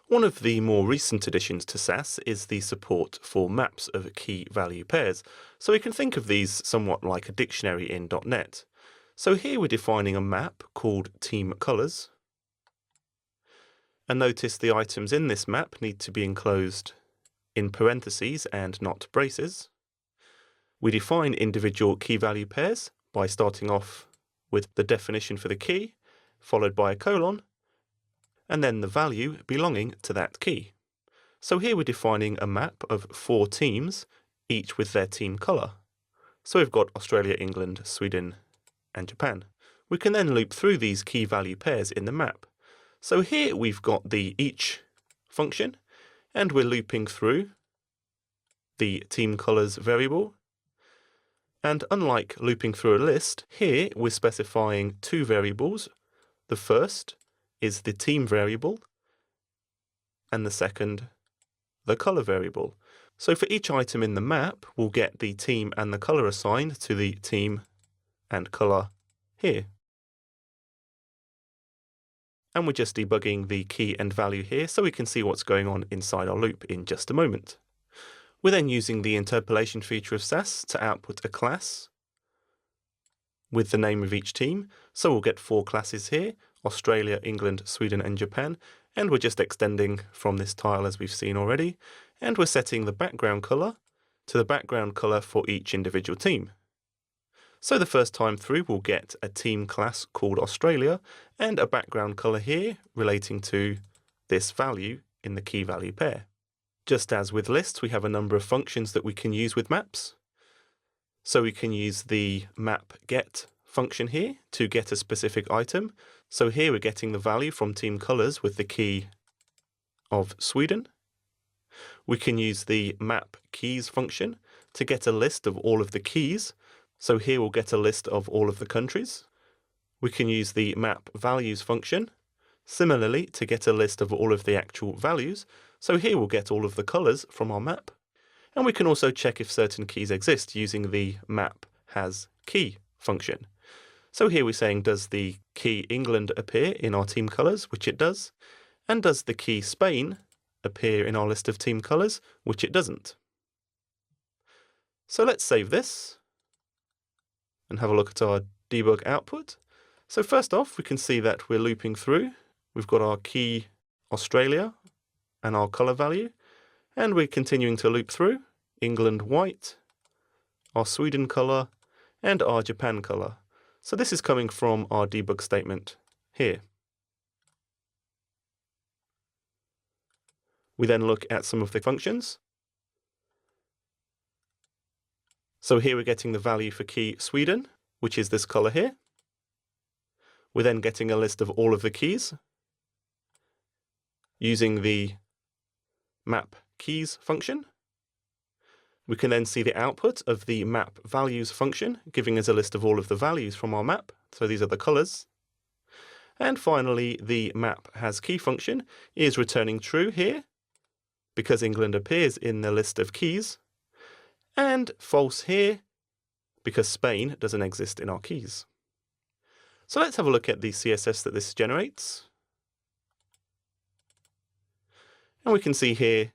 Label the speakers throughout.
Speaker 1: One of the more recent additions to SAS is the support for maps of key-value pairs, so we can think of these somewhat like a dictionary in .NET. So here we're defining a map called team colors, and notice the items in this map need to be enclosed in parentheses and not braces. We define individual key-value pairs by starting off with the definition for the key, followed by a colon, and then the value belonging to that key. So here we're defining a map of 4 teams, each with their team color. So we've got Australia, England, Sweden, and Japan. We can then loop through these key value pairs in the map. So here we've got the each function, and we're looping through the team colors variable. And unlike looping through a list, here we're specifying 2 variables. The first is the team variable, and the second, the color variable. So for each item in the map, we'll get the team and the color assigned to the team and color here. And we're just debugging the key and value here so we can see what's going on inside our loop in just a moment. We're then using the interpolation feature of SAS to output a class with the name of each team. So we'll get 4 classes here: Australia, England, Sweden, and Japan. And we're just extending from this tile as we've seen already. And we're setting the background color to the background color for each individual team. So the first time through, we'll get a team class called Australia and a background color here relating to this value in the key value pair. Just as with lists, we have a number of functions that we can use with maps. So we can use the map get function here to get a specific item. So here we're getting the value from team colors with the key of Sweden. We can use the map keys function to get a list of all of the keys. So here we'll get a list of all of the countries. We can use the map values function similarly to get a list of all of the actual values. So here we'll get all of the colors from our map. And we can also check if certain keys exist using the map has key function. So here we're saying, does the key England appear in our team colors, which it does, and does the key Spain appear in our list of team colors, which it doesn't. So let's save this and have a look at our debug output. So first off, we can see that we're looping through. We've got our key Australia and our color value, and we're continuing to loop through England white, our Sweden color, and our Japan color. So this is coming from our debug statement here. We then look at some of the functions. So here we're getting the value for key Sweden, which is this color here. We're then getting a list of all of the keys using the map keys function. We can then see the output of the map values function, giving us a list of all of the values from our map. So these are the colors. And finally, the map has key function is returning true here because England appears in the list of keys, and false here because Spain doesn't exist in our keys. So let's have a look at the CSS that this generates. And we can see here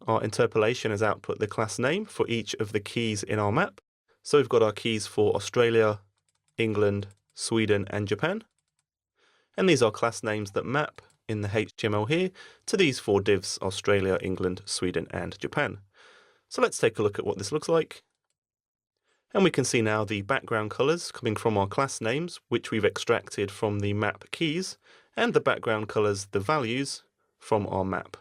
Speaker 1: our interpolation has output the class name for each of the keys in our map. So we've got our keys for Australia, England, Sweden, and Japan. And these are class names that map in the HTML here to these 4 divs: Australia, England, Sweden, and Japan. So let's take a look at what this looks like. And we can see now the background colors coming from our class names, which we've extracted from the map keys, and the background colors, the values, from our map.